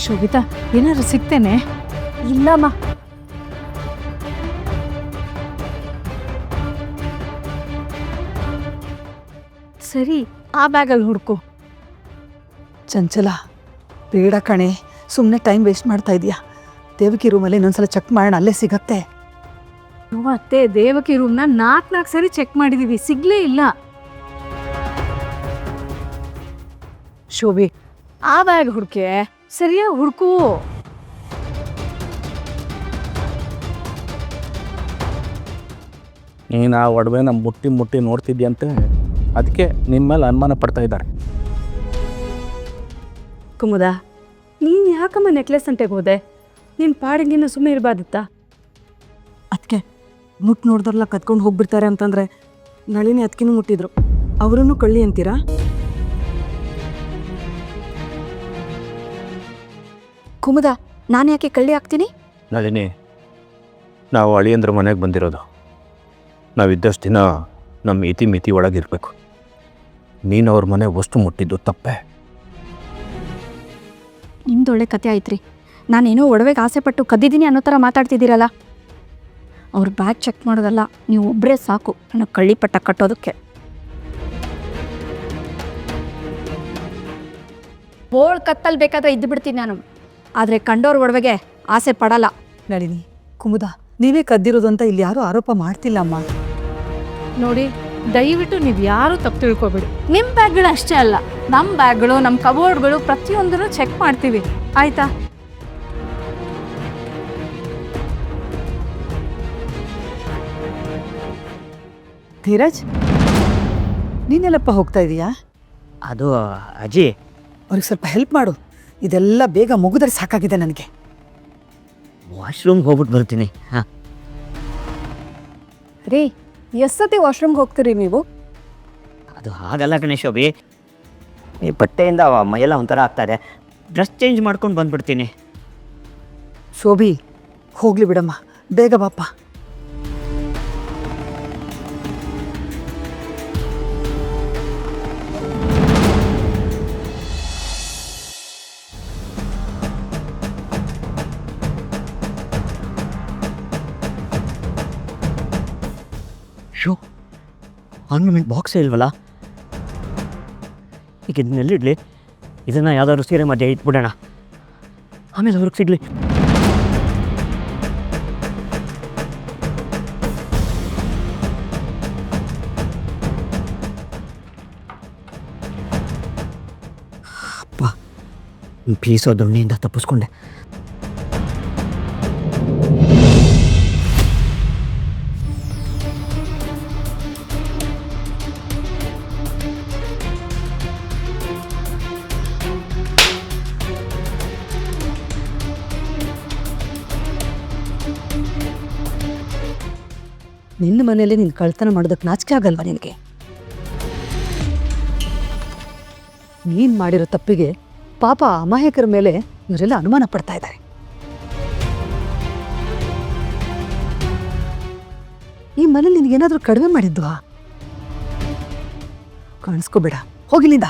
ಶೋಭಿತಾ, ಏನಾದ್ರು ಸಿಗ್ತೇನೆ? ಇಲ್ಲಮ್ಮ. ಸರಿ, ಆ ಬ್ಯಾಗಲ್ಲಿ ಹುಡ್ಕು. ಚಂಚಲ, ಬೇಡ ಕಣೆ, ಸುಮ್ಮನೆ ಟೈಮ್ ವೇಸ್ಟ್ ಮಾಡ್ತಾ ಇದೀಯಾ. ದೇವಕಿ ರೂಮಲ್ಲಿ ಇನ್ನೊಂದ್ಸಲ ಚೆಕ್ ಮಾಡೋಣ, ಅಲ್ಲೇ ಸಿಗತ್ತೆ. ಅತ್ತೆ, ದೇವಕಿ ರೂಮ್ನ 4 ಸರಿ ಚೆಕ್ ಮಾಡಿದೀವಿ, ಸಿಗ್ಲೇ ಇಲ್ಲ. ಶೋಭಿ, ಆ ಬ್ಯಾಗ್ ಹುಡ್ಕೆ, ಸರಿಯಾಗಿ ಹುಡ್ಕು. ನೀನು ಆ ಒಡವೆನ ಮುಟ್ಟಿ ನೋಡ್ತಿದ್ಯಂತೆ, ಅದಕ್ಕೆ ನಿಮ್ಮ ಮೇಲೆ ಅನುಮಾನ ಪಡ್ತಾ ಇದ್ದಾರೆ. ಕುಮುದ, ನೀನು ಯಾಕಮ್ಮ ನೆಕ್ಲೆಸ್ ಅಂಟೆಗೆ ಹೋದೆ? ನಿನ್ನ ಪಾಡಿಗಿನ್ನ ಸುಮ್ಮನೆ ಇರಬಾರ್ದಿತ್ತಾ? ಅದಕ್ಕೆ ಮುಟ್ಟು ನೋಡಿದ್ರಲ್ಲ ಕತ್ಕೊಂಡು ಹೋಗ್ಬಿಡ್ತಾರೆ ಅಂತಂದ್ರೆ ನಳಿನಿ ಅದಕ್ಕಿನೂ ಮುಟ್ಟಿದ್ರು, ಅವರನ್ನು ಕಳ್ಳಿ ಅಂತೀರಾ? ಕುಮುದ, ನಾನು ಯಾಕೆ ಕಳ್ಳಿ ಆಗ್ತೀನಿ? ನಳಿನಿ, ನಾವು ಅಳಿಯಂದ್ರ ಮನೆಗೆ ಬಂದಿರೋದು. ನಾವಿದ್ದಷ್ಟು ದಿನ ನಮ್ಮ ಮಿತಿ ಒಳಗಿರಬೇಕು. ನೀನು ಅವ್ರ ಮನೆ ವಸ್ತು ಮುಟ್ಟಿದ್ದು ತಪ್ಪೆ. ನಿಮ್ದೊಳ್ಳೆ ಕತೆ ಆಯ್ತ್ರಿ. ನಾನೇನೋ ಒಡವೆಗೆ ಆಸೆ ಪಟ್ಟು ಕದ್ದಿದ್ದೀನಿ ಅನ್ನೋ ಥರ ಮಾತಾಡ್ತಿದ್ದೀರಲ್ಲ. ಅವ್ರ ಬ್ಯಾಗ್ ಚೆಕ್ ಮಾಡೋದಲ್ಲ, ನೀವು ಒಬ್ಬರೇ ಸಾಕು ನನ್ನ ಕಳ್ಳಿ ಪಟ್ಟ ಕಟ್ಟೋದಕ್ಕೆ. ಬೋಳ್ ಕತ್ತಲ್ಲಿ ಬೇಕಾದ್ರೆ ಇದ್ದು ಬಿಡ್ತೀನಿ ನಾನು, ಆದರೆ ಕಂಡೋರ್ ಒಡವೆಗೆ ಆಸೆ ಪಡಲ್ಲ. ನಳಿನಿ, ಕುಮುದ, ನೀವೇ ಕದ್ದಿರೋದು ಅಂತ ಇಲ್ಲಿ ಯಾರೂ ಆರೋಪ ಮಾಡ್ತಿಲ್ಲ ಅಮ್ಮ. ನೋಡಿ, ದಯವಿಟ್ಟು ನೀವು ಯಾರೂ ತಪ್ಪು ತಿಳ್ಕೊಬೇಡಿ. ನಿಮ್ಮ ಬ್ಯಾಗ್ಗಳು ಅಷ್ಟೇ ಅಲ್ಲ, ನಮ್ಮ ಬ್ಯಾಗ್ಗಳು, ನಮ್ಮ ಕಬೋರ್ಡ್ಗಳು ಪ್ರತಿಯೊಂದನ್ನು ಚೆಕ್ ಮಾಡ್ತೀವಿ, ಆಯ್ತಾ? ಧೀರಜ್, ನೀನೆಲ್ಲಪ್ಪ ಹೋಗ್ತಾ ಇದೀಯಾ? ಅದು ಅಜ್ಜಿ, ಅವ್ರಿಗೆ ಸ್ವಲ್ಪ ಹೆಲ್ಪ್ ಮಾಡು. ಇದೆಲ್ಲ ಬೇಗ ಮುಗಿದ್ರೆ ಸಾಕಾಗಿದೆ ನನಗೆ. ವಾಶ್ರೂಮ್ಗೆ ಹೋಗ್ಬಿಟ್ಟು ಬರ್ತೀನಿ. ಹಾಂ ರೀ, ಎಷ್ಟೊತ್ತಿ ವಾಶ್ರೂಮ್ಗೆ ಹೋಗ್ತೀರಿ ನೀವು? ಅದು ಹಾಗಲ್ಲ ಗಣೇಶೋಬಿ, ಈ ಬಟ್ಟೆಯಿಂದ ಮೈಯೆಲ್ಲ ಒಂಥರ ಆಗ್ತಾಯಿದೆ, ಡ್ರೆಸ್ ಚೇಂಜ್ ಮಾಡ್ಕೊಂಡು ಬಂದ್ಬಿಡ್ತೀನಿ. ಶೋಭಿ, ಹೋಗ್ಲಿ ಬಿಡಮ್ಮ, ಬೇಗ ಬಾಪ್ಪ. ಶೋ, ಆರ್ನಮೆಂಟ್ ಬಾಕ್ಸೇ ಇಲ್ವಲ್ಲ? ಈಗ ಇದನ್ನೆಲ್ಲಿಡಲಿ? ಇದನ್ನು ಯಾವ್ದಾದ್ರು ಸೀರೆ ಮಧ್ಯೆ ಇಟ್ಬಿಡೋಣ, ಆಮೇಲೆ ಅವ್ರಿಗೆ ಸಿಗಲಿ. ಅಪ್ಪ, ಬೀಸೋ ದೊಣ್ಣೆಯಿಂದ ತಪ್ಪಿಸ್ಕೊಂಡೆ. ನಿನ್ನ ಮನೆಯಲ್ಲಿ ನೀನು ಕಳ್ತನ ಮಾಡೋದಕ್ಕೆ ನಾಚಿಕೆ ಆಗಲ್ವಾ ನಿನಗೆ? ನೀನು ಮಾಡಿರೋ ತಪ್ಪಿಗೆ ಪಾಪ ಅಮಾಯಕರ ಮೇಲೆ ಇವರೆಲ್ಲ ಅನುಮಾನ ಪಡ್ತಾ ಇದ್ದಾರೆ. ಈ ಮನೇಲಿ ನಿನಗೇನಾದರೂ ಕಡಿಮೆ ಮಾಡಿದ್ವಾ? ಕಾಣಿಸ್ಕೋಬೇಡ, ಹೋಗಿಲ್ಲಿಂದ.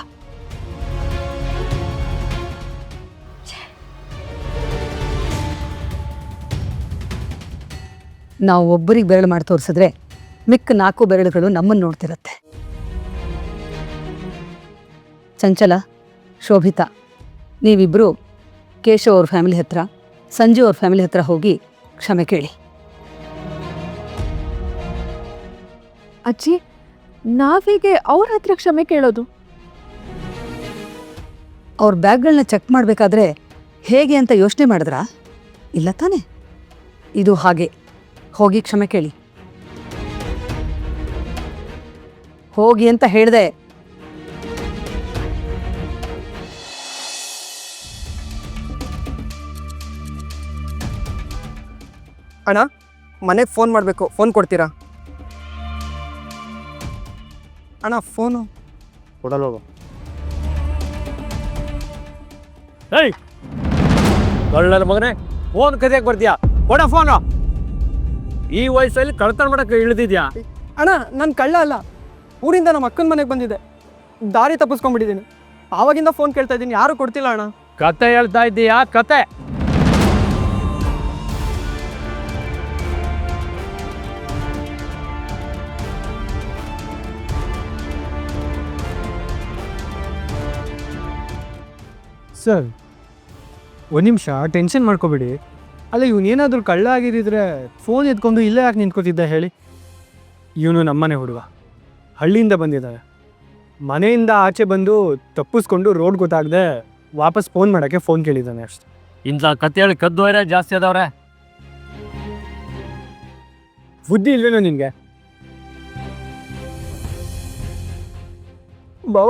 ನಾವು ಒಬ್ಬರಿಗೆ ಬೆರಳು ಮಾಡಿ ತೋರಿಸಿದ್ರೆ ಮಿಕ್ಕ 4 ಬೆರಳುಗಳು ನಮ್ಮನ್ನು ನೋಡ್ತಿರತ್ತೆ. ಚಂಚಲ, ಶೋಭಿತಾ, ನೀವಿಬ್ಬರು ಕೇಶವ್ ಅವ್ರ ಫ್ಯಾಮಿಲಿ ಹತ್ರ, ಸಂಜು ಅವ್ರ ಫ್ಯಾಮಿಲಿ ಹತ್ರ ಹೋಗಿ ಕ್ಷಮೆ ಕೇಳಿ. ಅಜ್ಜಿ, ನಾವೀಗೆ ಅವ್ರ ಹತ್ರ ಕ್ಷಮೆ ಕೇಳೋದು? ಅವ್ರ ಬ್ಯಾಗ್ಗಳನ್ನ ಚೆಕ್ ಮಾಡಬೇಕಾದ್ರೆ ಹೇಗೆ ಅಂತ ಯೋಚನೆ ಮಾಡಿದ್ರಾ? ಇಲ್ಲ ತಾನೆ? ಇದು ಹಾಗೆ. ಹೋಗಿ ಕ್ಷಮೆ ಕೇಳಿ. ಹೋಗಿ ಅಂತ ಹೇಳಿದೆ. ಅಣ್ಣ, ಮನೆಗೆ ಫೋನ್ ಮಾಡಬೇಕು, ಫೋನ್ ಕೊಡ್ತೀರಾ? ಅಣ್ಣ, ಫೋನು ಕೊಡಲ್ಲ. ಏಯ್ ಕಳ್ಳನ ಮಗನೇ, ಫೋನ್ ಕದಿಯಕ್ಕೆ ಬರ್ತೀಯಾ? ಕೊಡ ಫೋನು. ಈ ವಯಸ್ಸಲ್ಲಿ ಕಳ್ತನ ಮಾಡಕ್ಕೆ ಇಳಿದಿದ್ಯಾ? ಅಣ್ಣ, ನಾನು ಕಳ್ಳ ಅಲ್ಲ, ಊರಿಂದ ನಮ್ಮ ಅಕ್ಕನ ಮನೆಗೆ ಬಂದಿದ್ದೆ, ದಾರಿ ತಪ್ಪಿಸ್ಕೊಂಡ್ಬಿಟ್ಟಿದ್ದೀನಿ. ಆವಾಗಿಂದ ಫೋನ್ ಕೇಳ್ತಾ ಇದ್ದೀನಿ, ಯಾರೂ ಕೊಡ್ತಿಲ್ಲ ಅಣ್ಣ. ಕತೆ ಹೇಳ್ತಾ ಇದ್ದೀಯಾ ಕತೆ? ಸರ್ ಒಂದು ನಿಮಿಷ ಟೆನ್ಷನ್ ಮಾಡ್ಕೋಬೇಡಿ. ಅಲ್ಲ ಇವನೇನಾದರೂ ಕಳ್ಳ ಆಗಿದ್ದಿದ್ರೆ ಫೋನ್ ಎತ್ಕೊಂಡು ಇಲ್ಲೇ ಯಾಕೆ ನಿಂತ್ಕೋತಿದ್ದ ಹೇಳಿ? ಇವನು ನಮ್ಮನೆ ಹುಡುಗ, ಹಳ್ಳಿಯಿಂದ ಬಂದಿದ್ದಾರೆ. ಮನೆಯಿಂದ ಆಚೆ ಬಂದು ತಪ್ಪಿಸ್ಕೊಂಡು ರೋಡ್ ಗೊತ್ತಾಗದೆ ವಾಪಸ್ ಫೋನ್ ಮಾಡೋಕ್ಕೆ ಫೋನ್ ಕೇಳಿದ್ದಾನೆ ಅಷ್ಟೆ. ಇಂಥ ಕತೆ ಹೇಳಿ ಕದ್ದೋರೆ ಜಾಸ್ತಿ ಅದಾವ್ರೆ. ಬುದ್ಧಿ ಇಲ್ವೇನೋ ನಿನಗೆ? ಬಾವ,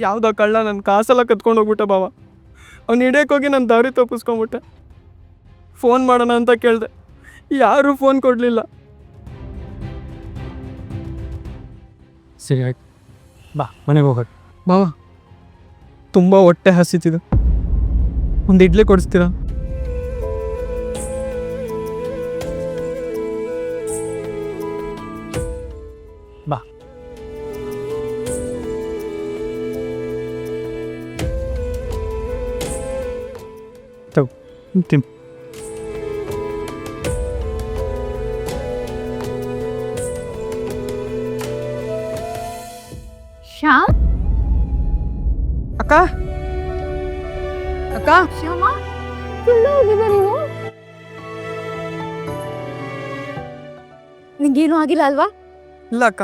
ಯಾವುದೋ ಕಳ್ಳ ನನ್ನ ಕಾಸೆಲ್ಲ ಕತ್ಕೊಂಡು ಹೋಗ್ಬಿಟ್ಟ ಬಾವ. ಅವ್ನು ಹಿಡಿಯೋಕ್ಕೋಗಿ ನಾನು ದಾರಿ ತಪ್ಪಿಸ್ಕೊಂಬಿಟ್ಟೆ. ಫೋನ್ ಮಾಡೋಣ ಅಂತ ಕೇಳಿದೆ, ಯಾರೂ ಫೋನ್ ಕೊಡಲಿಲ್ಲ. ಸರಿ ಆಯ್ತು, ಬಾ ಮನೆಗೆ ಹೋಗೋದು. ಬಾವ, ತುಂಬ ಹೊಟ್ಟೆ ಹಸಿತಿದೆ, ಒಂದು ಇಡ್ಲಿ ಕೊಡಿಸ್ತೀರಾ? ಬಾ. ತಗೋ ತಿನ್ನು. ಶ್ಯಾಮ್, ಅಕ್ಕ ಅಕ್ಕ, ಶ್ಯಾಮ, ಹೋಗಿದ್ದೆ ನೀವು? ನಿಂಗೇನು ಆಗಿಲ್ಲ ಅಲ್ವಾ? ಇಲ್ಲ ಅಕ್ಕ,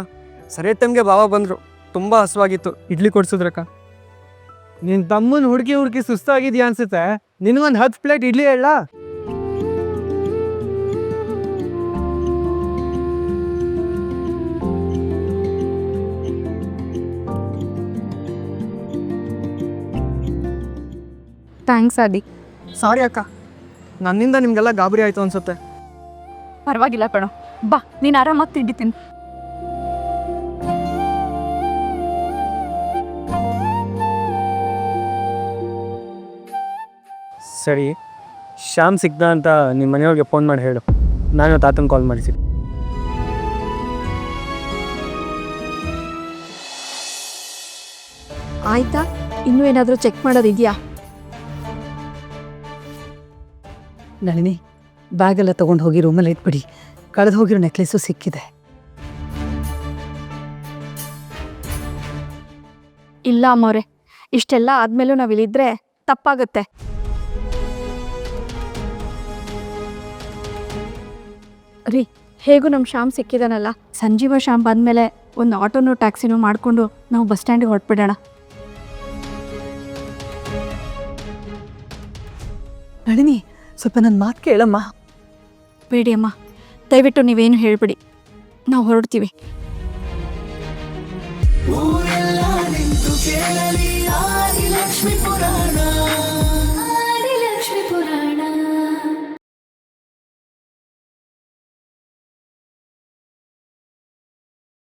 ಸರಿಯಾದ ಟೈಮ್ಗೆ ಬಾವ ಬಂದರು. ತುಂಬ ಹಸುವಾಗಿತ್ತು, ಇಡ್ಲಿ ಕೊಡ್ಸಿದ್ರಕ್ಕ. ನಿನ್ನ ತಮ್ಮನ ಹುಡುಕಿ ಸುಸ್ತಾಗಿದ್ಯಾ ಅನ್ಸುತ್ತೆ. ನಿನಗೊಂದು 10 ಪ್ಲೇಟ್ ಇಡ್ಲಿ ಹೇಳ. ಥ್ಯಾಂಕ್ಸ್ ಆದಿ. ಸಾರಿ ಅಕ್ಕ, ನನ್ನಿಂದ ನಿಮಗೆಲ್ಲ ಗಾಬರಿ ಆಯಿತು ಅನ್ಸುತ್ತೆ. ಪರವಾಗಿಲ್ಲ ಕಣೋ, ಬಾ ನೀನು ಆರಾಮಾಗಿ ತಿಂಡಿ ತಿನ್ನು. ಸರಿ, ಶ್ಯಾಮ್ ಸಿಗ್ದ ಅಂತ ನಿಮ್ಮ ಮನೆಯವ್ರಿಗೆ ಫೋನ್ ಮಾಡಿ ಹೇಳು. ನಾನು ತಾತನ ಕಾಲ್ ಮಾಡಿಸಿದ್ದೆ. ಆಯ್ತಾ? ಇನ್ನೂ ಏನಾದರೂ ಚೆಕ್ ಮಾಡೋದಿದೆಯಾ? ನಳಿನಿ, ಬ್ಯಾಗೆಲ್ಲ ತೊಗೊಂಡು ಹೋಗಿ ರೂಮಲ್ಲಿ ಇಟ್ಬಿಡಿ. ಕಳೆದು ಹೋಗಿರೋ ನೆಕ್ಲೆಸ್ಸು ಸಿಕ್ಕಿದೆ. ಇಲ್ಲ ಅಮ್ಮವ್ರೆ, ಇಷ್ಟೆಲ್ಲ ಆದ್ಮೇಲೂ ನಾವು ಇಲ್ಲಿದ್ರೆ ತಪ್ಪಾಗುತ್ತೆ. ರೀ, ಹೇಗೂ ನಮ್ಮ ಶ್ಯಾಮ್ ಸಿಕ್ಕಿದಾನಲ್ಲ, ಸಂಜೀವ ಶ್ಯಾಮ್ ಬಂದಮೇಲೆ ಒಂದು ಆಟೋನೋ ಟ್ಯಾಕ್ಸಿನೋ ಮಾಡಿಕೊಂಡು ನಾವು ಬಸ್ ಸ್ಟ್ಯಾಂಡಿಗೆ ಹೊರಟ್ಬಿಡೋಣ. ನಳಿನಿ, ಸ್ವಲ್ಪ ನನ್ನ ಮಾತು ಕೇಳಮ್ಮ. ಬೇಡಿ ಅಮ್ಮ, ದಯವಿಟ್ಟು ನೀವೇನು ಹೇಳ್ಬಿಡಿ, ನಾವು ಹೊರಡ್ತೀವಿ. ಓ